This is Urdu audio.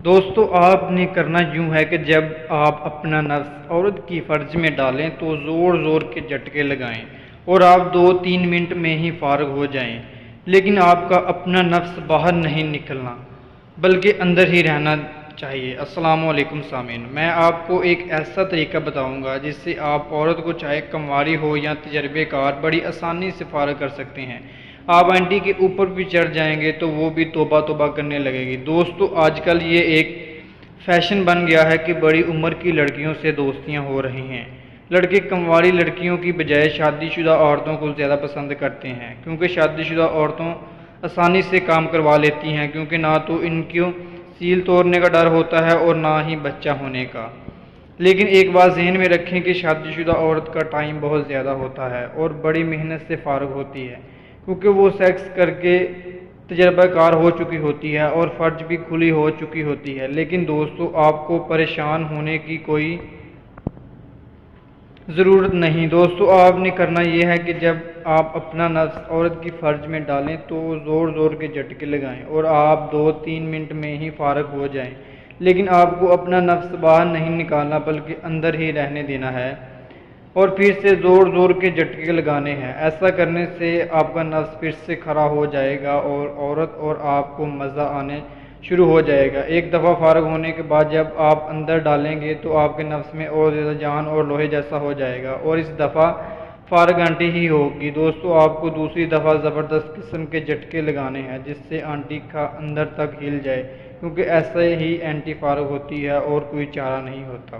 دوستو آپ نے کرنا یوں ہے کہ جب آپ اپنا نفس عورت کی فرج میں ڈالیں تو زور زور کے جھٹکے لگائیں اور آپ 2-3 منٹ میں ہی فارغ ہو جائیں، لیکن آپ کا اپنا نفس باہر نہیں نکلنا بلکہ اندر ہی رہنا چاہیے۔ السلام علیکم سامعین، میں آپ کو ایک ایسا طریقہ بتاؤں گا جس سے آپ عورت کو چاہے کمواری ہو یا تجربے کار بڑی آسانی سے فارغ کر سکتے ہیں۔ آپ آنٹی کے اوپر بھی چڑھ جائیں گے تو وہ بھی توبہ توبہ کرنے لگے گی۔ دوستو آج کل یہ ایک فیشن بن گیا ہے کہ بڑی عمر کی لڑکیوں سے دوستیاں ہو رہی ہیں۔ لڑکے کمواری لڑکیوں کی بجائے شادی شدہ عورتوں کو زیادہ پسند کرتے ہیں، کیونکہ شادی شدہ عورتوں آسانی سے کام کروا لیتی ہیں، کیونکہ نہ تو ان کو سیل توڑنے کا ڈر ہوتا ہے اور نہ ہی بچہ ہونے کا۔ لیکن ایک بات ذہن میں رکھیں کہ شادی شدہ عورت کا ٹائم بہت زیادہ ہوتا ہے اور بڑی محنت سے فارغ ہوتی ہے، کیونکہ وہ سیکس کر کے تجربہ کار ہو چکی ہوتی ہے اور فرج بھی کھلی ہو چکی ہوتی ہے۔ لیکن دوستو آپ کو پریشان ہونے کی کوئی ضرورت نہیں۔ دوستو آپ نے کرنا یہ ہے کہ جب آپ اپنا نفس عورت کی فرج میں ڈالیں تو زور زور کے جھٹکے لگائیں اور آپ 2-3 منٹ میں ہی فارغ ہو جائیں، لیکن آپ کو اپنا نفس باہر نہیں نکالنا بلکہ اندر ہی رہنے دینا ہے اور پھر سے زور زور کے جھٹکے لگانے ہیں۔ ایسا کرنے سے آپ کا نفس پھر سے کھڑا ہو جائے گا اور عورت اور آپ کو مزہ آنے شروع ہو جائے گا۔ ایک دفعہ فارغ ہونے کے بعد جب آپ اندر ڈالیں گے تو آپ کے نفس میں اور زیادہ جان اور لوہے جیسا ہو جائے گا اور اس دفعہ فارغ آنٹی ہی ہوگی۔ دوستو آپ کو دوسری دفعہ زبردست قسم کے جھٹکے لگانے ہیں جس سے آنٹی کا اندر تک ہل جائے، کیونکہ ایسے ہی آنٹی فارغ ہوتی ہے اور کوئی چارہ نہیں ہوتا۔